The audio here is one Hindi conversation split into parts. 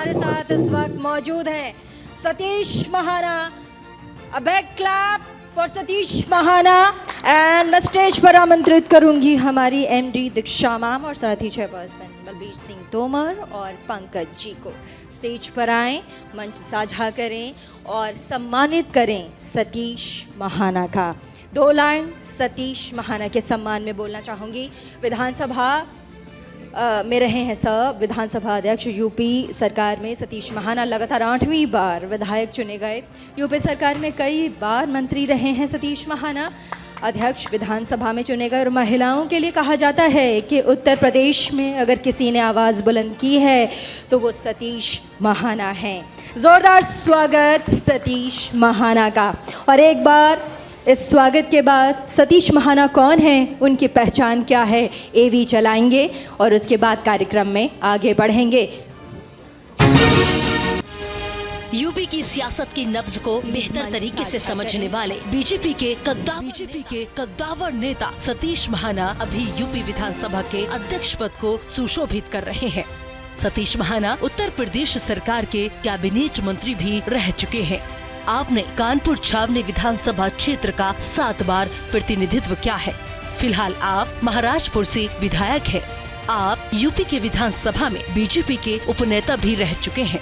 हमारे साथ इस वक्त मौजूद हैं Satish Mahana. A big clap for Satish Mahana. And मैं स्टेज पर आमंत्रित करूंगी हमारी एमडी दीक्षा मैम और साथ ही चेयरपर्सन बलबीर सिंह तोमर और पंकज जी को। स्टेज पर आएं, मंच साझा करें और सम्मानित करें सतीश महाना का। 2 लाइन सतीश महाना के सम्मान में बोलना चाहूँगी। विधानसभा में रहे हैं सब विधानसभा अध्यक्ष। यूपी सरकार में सतीश महाना लगातार 8वीं बार विधायक चुने गए। यूपी सरकार में कई बार मंत्री रहे हैं सतीश महाना। अध्यक्ष विधानसभा में चुने गए और महिलाओं के लिए कहा जाता है कि उत्तर प्रदेश में अगर किसी ने आवाज़ बुलंद की है तो वो सतीश महाना हैं। ज़ोरदार स्वागत सतीश महाना का। और एक बार इस स्वागत के बाद सतीश महाना कौन हैं, उनकी पहचान क्या है, एवी चलाएंगे और उसके बाद कार्यक्रम में आगे बढ़ेंगे। यूपी की सियासत की नब्ज को बेहतर तरीके से समझने वाले बीजेपी के कद्दावर नेता सतीश महाना अभी यूपी विधानसभा के अध्यक्ष पद को सुशोभित कर रहे हैं। सतीश महाना उत्तर प्रदेश सरकार के कैबिनेट मंत्री भी रह चुके हैं। आपने कानपुर छावनी विधानसभा क्षेत्र का 7 बार प्रतिनिधित्व किया है। फिलहाल आप महाराजपुर से विधायक हैं। आप यूपी के विधानसभा में बीजेपी के उपनेता भी रह चुके हैं।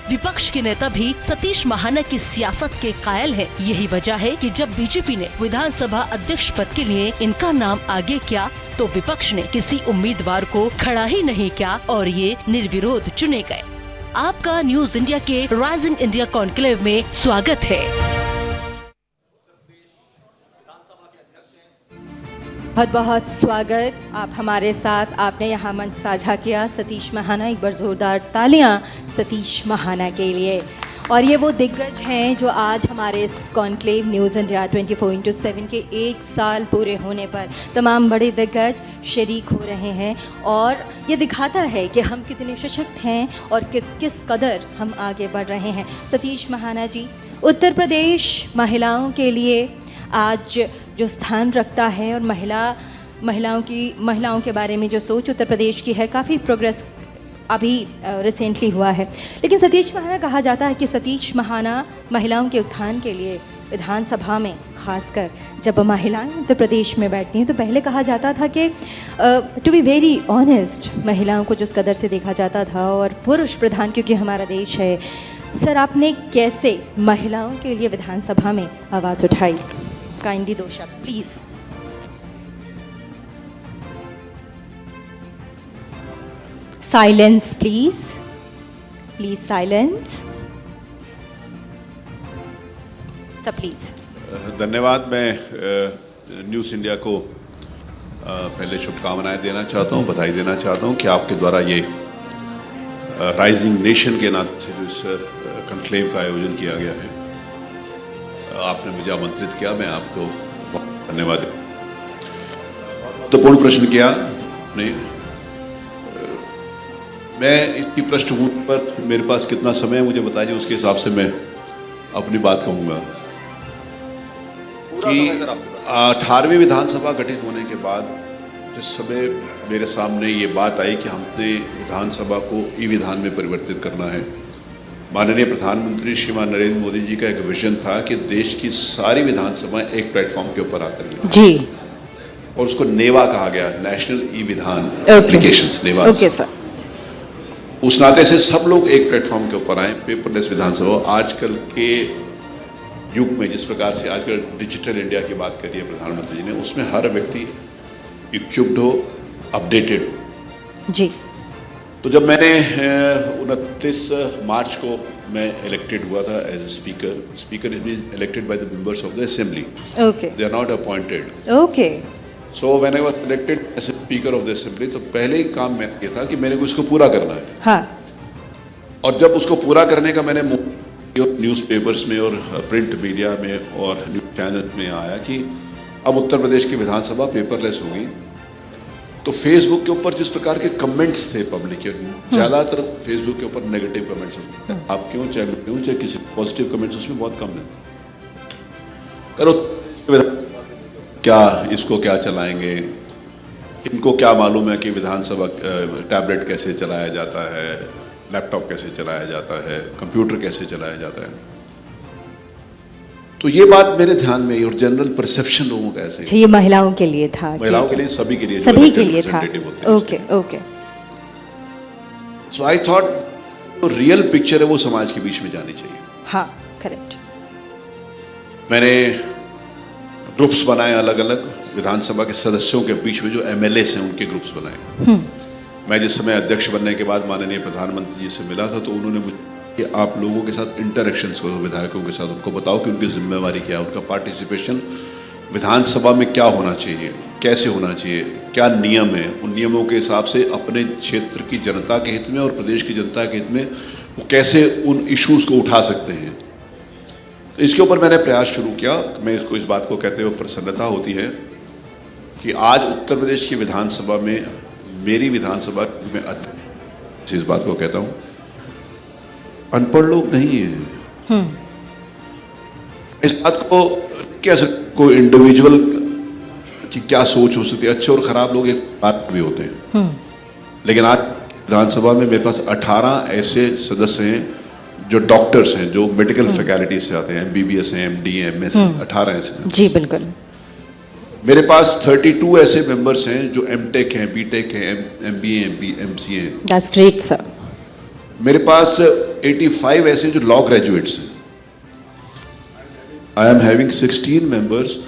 विपक्ष के नेता भी सतीश महाना की सियासत के कायल हैं। यही वजह है कि जब बीजेपी ने विधानसभा अध्यक्ष पद के लिए इनका नाम आगे किया तो विपक्ष ने किसी उम्मीदवार को खड़ा ही नहीं किया और ये निर्विरोध चुने गए। आपका न्यूज इंडिया के राइजिंग इंडिया कॉन्क्लेव में स्वागत है। बहुत बहुत स्वागत। आप हमारे साथ, आपने यहाँ मंच साझा किया सतीश महाना। एक बार जोरदार तालियां सतीश महाना के लिए। और ये वो दिग्गज हैं जो आज हमारे इस कॉन्क्लेव न्यूज़ इंडिया 24/7 के 1 साल पूरे होने पर तमाम बड़े दिग्गज शरीक हो रहे हैं। और ये दिखाता है कि हम कितने सशक्त हैं और किस कदर हम आगे बढ़ रहे हैं। सतीश महाना जी, उत्तर प्रदेश महिलाओं के लिए आज जो स्थान रखता है और महिलाओं के बारे में जो सोच उत्तर प्रदेश की है, काफ़ी प्रोग्रेस अभी रिसेंटली हुआ है। लेकिन सतीश महाना कहा जाता है कि सतीश महाना महिलाओं के उत्थान के लिए विधानसभा में खासकर जब महिलाएं उत्तर प्रदेश में बैठती हैं तो पहले कहा जाता था कि टू बी वेरी ऑनेस्ट महिलाओं को जिस कदर से देखा जाता था और पुरुष प्रधान क्योंकि हमारा देश है। सर, आपने कैसे महिलाओं के लिए विधानसभा में आवाज़ उठाई? काइंडली 2 शब्द प्लीज़। साइलेंस प्लीज साइलेंस सब प्लीज। धन्यवाद। मैं न्यूज़ इंडिया को पहले शुभकामनाएं देना चाहता हूं, बधाई देना चाहता हूं कि आपके द्वारा ये राइजिंग नेशन के नाते से इस कॉन्क्लेव का आयोजन किया गया है। आपने मुझे आमंत्रित किया, मैं आपको बहुत धन्यवाद। महत्वपूर्ण प्रश्न किया आपने। मैं इसकी पृष्ठभूमि पर मेरे पास कितना समय है मुझे बताइए, उसके हिसाब से मैं अपनी बात कहूँगा कि 18वीं विधानसभा गठित होने के बाद जिस समय मेरे सामने ये बात आई कि हमने विधानसभा को ई विधान में परिवर्तित करना है, माननीय प्रधानमंत्री श्रीमान नरेंद्र मोदी जी का एक विजन था कि देश की सारी विधानसभाएं एक प्लेटफॉर्म के ऊपर आकर के जी, और उसको नेवा कहा गया, नेशनल ई विधान एप्लीकेशंस, नेवा। Okay sir. उस नाते से सब लोग एक प्लेटफॉर्म के ऊपर आए, पेपरलेस विधानसभा। आजकल के युग में जिस प्रकार से आजकल डिजिटल इंडिया की बात करी है प्रधानमंत्री जी ने, उसमें हर व्यक्ति इक्विप्ड हो, अपडेटेड हो जी। तो जब मैंने 29 मार्च को मैं इलेक्टेड हुआ था as a speaker is been elected by the members of the assembly, okay, they are not appointed. Okay. So when I was elected as a speaker of the assembly, तो पहले ही काम मैंने किया था कि मेरे को इसको पूरा करना है। हाँ। और जब उसको पूरा करने का मैंने न्यूज़पेपर्स में और प्रिंट मीडिया में और न्यूज़ चैनल में आया कि अब उत्तर प्रदेश की विधानसभा पेपरलेस होगी, तो फेसबुक के ऊपर जिस प्रकार के कमेंट्स थे पब्लिक के, ज़्यादातर फेसबुक के ऊपर नेगेटिव कमेंट्स होते हैं। आप क्यों चाहे किसी पॉजिटिव कमेंट्स उसमें बहुत कम मिलते। करो क्या इसको क्या चलाएंगे, इनको क्या मालूम है कि विधानसभा टैबलेट कैसे चलाया जाता है, लैपटॉप कैसे चलाया जाता है, कंप्यूटर कैसे चलाया जाता है। तो ये बात मेरे ध्यान में आई और जनरल परसेप्शन लोगों का ऐसे अच्छा, ये महिलाओं के लिए था? महिलाओं के लिए, सभी के लिए, सभी के लिए था। Okay okay. So I thought जो रियल पिक्चर है वो समाज के बीच में जानी चाहिए। हाँ, करेक्ट। मैंने ग्रुप्स बनाए अलग अलग, विधानसभा के सदस्यों के बीच में जो एमएलएस हैं उनके ग्रुप्स बनाए। मैं जिस समय अध्यक्ष बनने के बाद माननीय प्रधानमंत्री जी से मिला था तो उन्होंने मुझे कि आप लोगों के साथ इंटरेक्शंस करो, विधायकों के साथ, उनको बताओ कि उनकी जिम्मेवारी क्या है, उनका पार्टिसिपेशन विधानसभा में क्या होना चाहिए, कैसे होना चाहिए, क्या नियम है, उन नियमों के हिसाब से अपने क्षेत्र की जनता के हित में और प्रदेश की जनता के हित में वो कैसे उन इश्यूज को उठा सकते हैं। तो इसके ऊपर मैंने प्रयास शुरू किया। मैं इसको इस बात को कहते हुए प्रसन्नता होती है कि आज उत्तर प्रदेश की विधानसभा में, मेरी विधानसभा में अध्यक्ष, इस बात को कहता हूँ, अनपढ़ लोग नहीं है। इस बात को कैसे कोई इंडिविजुअल की क्या सोच हो सकती है, अच्छे और खराब लोग एक बात भी होते हैं, लेकिन आज विधानसभा में मेरे पास 18 ऐसे सदस्य हैं जो डॉक्टर्स हैं, जो मेडिकल फैकल्टी से आते हैं, MBBS हैं, MD हैं, MS, 18 ऐसे हैं। जी बिल्कुल। मेरे पास 32 ऐसे मेंबर्स हैं जो MTech हैं, BTech हैं, MBA हैं, MCA हैं। That's great sir. मेरे पास 85 ऐसे जो लॉ ग्रेजुएट्स हैं। I am having 16 members,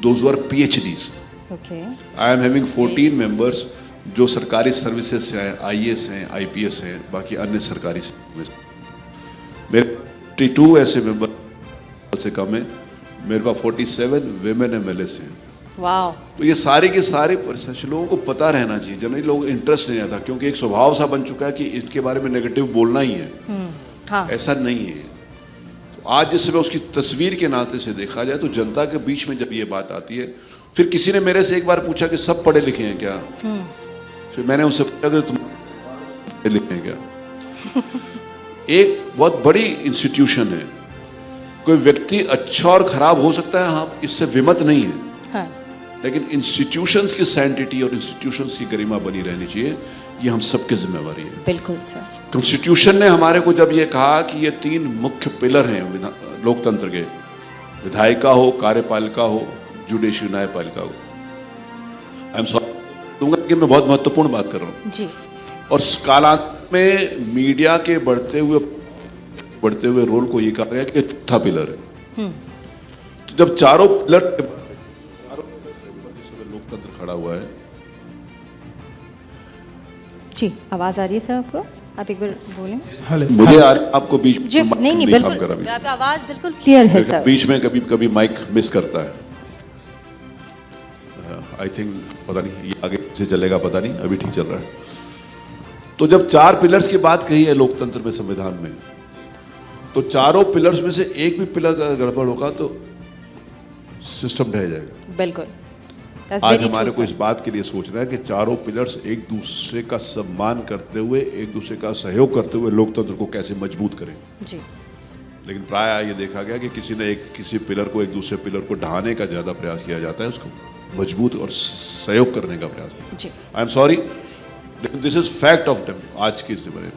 those who are PhDs. Okay. I am having 14 members जो सरकारी सर्विसेज से हैं, IAS हैं, IPS हैं, बाकी अन्य सरकारी सर्विस। मेरे 32 ऐसे मेंबर से कम है। मेरे पास 47 women MLAs हैं। वाह। तो ये सारे के सारे परसेप्शन लोगों को पता रहना चाहिए। जनरली लोग इंटरेस्ट नहीं आता क्योंकि एक स्वभाव सा बन चुका है कि इसके बारे में नेगेटिव बोलना ही है। हाँ। ऐसा नहीं है। तो आज जिस समय उसकी तस्वीर के नाते से देखा जाए तो जनता के बीच में जब ये बात आती है, फिर किसी ने मेरे से एक बार पूछा कि सब पढ़े लिखे हैं क्या? फिर मैंने उनसे पूछा कि तुम पढ़े लिखे हैं क्या? एक बहुत बड़ी इंस्टीट्यूशन है, कोई व्यक्ति अच्छा और खराब हो सकता है, हाँ, इससे विमत नहीं है। हाँ। लेकिन इंस्टीट्यूशंस की सैंटिटी और इंस्टीट्यूशंस की गरिमा बनी रहनी चाहिए, ये हम सबकी जिम्मेवारी है। बिल्कुल सर। कॉन्स्टिट्यूशन ने हमारे को जब ये कहा कि ये 3 मुख्य पिलर हैं लोकतंत्र के, विधायिका हो, कार्यपालिका हो, जुडिशियल न्यायपालिका हो। आई एम सॉरी दूंगा कि मैं बहुत महत्वपूर्ण बात कर रहा हूँ जी। और कालांतर में मीडिया के बढ़ते हुए रोल को ये कहा गया कि चौथा पिलर है। तो जब चारों पिलर लोकतंत्र खड़ा हुआ है। जी, आवाज आ रही है सर आपको? आप एक बार बोलें। मुझे आपको बीच जी, नहीं बिल्कुल, आपका आवाज बिल्कुल क्लियर है सर। बीच में कभी माइक मिस करता है। आई थिंक पता नहीं ये आगे से चलेगा, पता नहीं, अभी ठीक चल रहा है। तो जब 4 पिलर्स की बात कही है लोकतंत्र में, संविधान में, तो चारों पिलर्स में से एक भी पिलर अगर गड़बड़ होगा तो सिस्टम ढह जाएगा। बिल्कुल। आज हमारे को इस बात के लिए सोचना है कि चारों पिलर्स एक दूसरे का सम्मान करते हुए, एक दूसरे का सहयोग करते हुए लोकतंत्र को कैसे मजबूत करें। जी। लेकिन प्राय ये देखा गया कि किसी पिलर को एक दूसरे पिलर को ढहाने का ज्यादा प्रयास किया जाता है, उसको मजबूत और सहयोग करने का प्रयास। I am sorry, this is fact of आज की बारे में।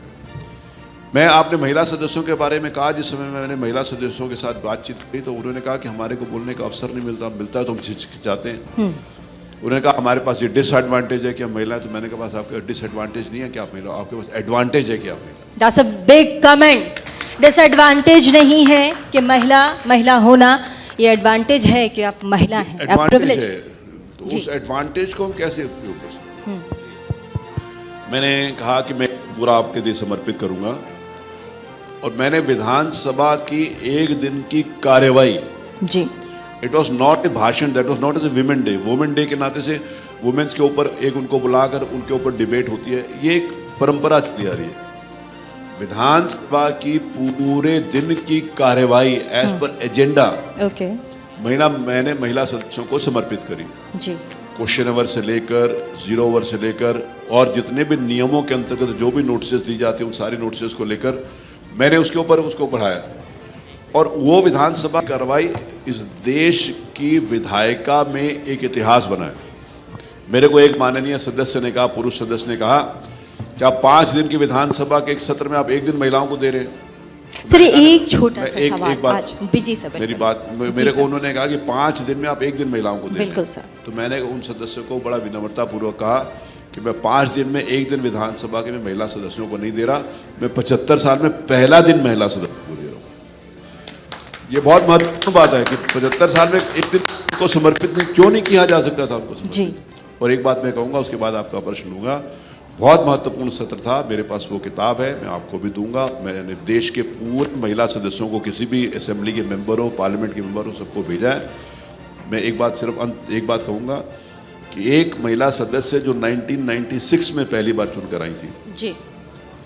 मैं आपने महिला सदस्यों के बारे में कहा, जिस समय मैंने महिला सदस्यों के साथ बातचीत की तो उन्होंने कहा कि हमारे को बोलने का अवसर नहीं मिलता है तो हम झिझकिचाते हैं। उन्होंने कहा हमारे पास ये डिसएडवांटेज है कि हम महिला। तो मैंने कहा आपके डिसएडवांटेज नहीं है कि आप महिला, आपके पास एडवांटेज है कि आप महिला। That's a big comment. Disadvantage नहीं है कि महिला होना, ये एडवांटेज है कि आप महिला हैं, आप प्रिविलेज है। तो उस एडवांटेज को हम कैसे उपयोग कर सकते? मैंने कहा कि मैं पूरा आपके लिए समर्पित करूंगा और मैंने विधानसभा की एक दिन की कार्यवाही, जी, इट वॉज नॉट ए भाषण, that was not as a women day. Women day के नाते से वुमेन्स के ऊपर एक उनको बुलाकर उनके ऊपर डिबेट होती है, ये एक परंपरा चली आ रही है। विधानसभा की पूरे दिन की कार्यवाही एज पर एजेंडा मैंने महिला सदस्यों को समर्पित करी। जी। क्वेश्चन आवर से लेकर, 0 आवर से लेकर और जितने भी नियमों के अंतर्गत जो भी नोटिस दी जाती है उन सारी नोटिस को लेकर मैंने उसके ऊपर उसको बढ़ाया। और वो विधानसभा कार्रवाई इस देश की विधायिका में एक इतिहास बना है। मेरे को एक माननीय सदस्य ने कहा, पुरुष सदस्य ने कहा क्या 5 दिन की विधानसभा के एक सत्र में आप एक दिन महिलाओं को दे रहे हैं? सर एक छोटा सा एक सवाल बात, आज बीजी सर मेरी बात, मेरे को उन्होंने कहा कि 5 दिन में आप एक दिन महिलाओं को दे रहे हैं। बिल्कुल सर। तो मैंने उन सदस्यों को बड़ा विनम्रतापूर्वक कहा कि मैं 5 दिन में एक दिन विधानसभा के मैं महिला सदस्यों को नहीं दे रहा, मैं 75 साल में पहला दिन महिला सदस्यों को दे रहा हूँ। ये बहुत महत्वपूर्ण बात है कि 75 साल में एक दिन को समर्पित क्यों नहीं किया जा सकता था उनको जी। और एक बात मैं कहूँगा, उसके बाद आपका प्रश्न लूँगा। बहुत महत्वपूर्ण सत्र था, मेरे पास वो किताब है, मैं आपको भी दूंगा। मैंने देश के पूरे महिला सदस्यों को, किसी भी असेंबली के मेंबर हो, पार्लियामेंट के मेंबर हो, सबको भेजा है। मैं एक बात एक बात कहूँगा कि एक महिला सदस्य जो 1996 में पहली बार चुनकर आई थी, जी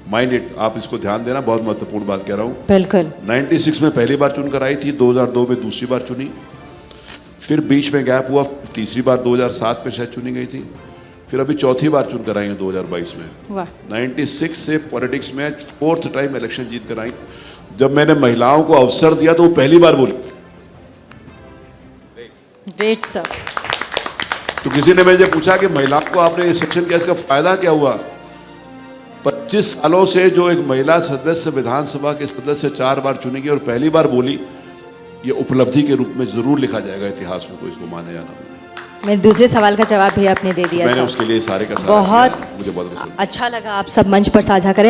माइंड इट, आप इसको ध्यान देना, बहुत महत्वपूर्ण बात कह रहा हूँ। बिल्कुल। 96 में पहली बार चुनकर आई थी, 2002 में दूसरी बार चुनी, फिर बीच में गैप हुआ, तीसरी बार 2007 में शायद चुनी गई थी, फिर अभी चौथी बार चुनकर आई हैं 2022 में। वाह। 96 से पॉलिटिक्स में 4th टाइम इलेक्शन जीत कर आई। जब मैंने महिलाओं को अवसर दिया तो वो पहली बार बोली। Great sir. तो किसी ने मुझे पूछा कि महिलाओं को आपने ये सेक्शन किया, इसका फायदा क्या हुआ? 25 सालों से जो एक महिला सदस्य विधानसभा के सदस्य 4 बार चुनी गई और पहली बार बोली, ये उपलब्धि के रूप में जरूर लिखा जाएगा इतिहास में, कोई इसको माने या ना माने। मैं दूसरे सवाल का जवाब भी आपने दे दिया मैंने सर। उसके लिए सारे का सारा बहुत किया। मुझे बहुत अच्छा लगा आप सब मंच पर साझा करें।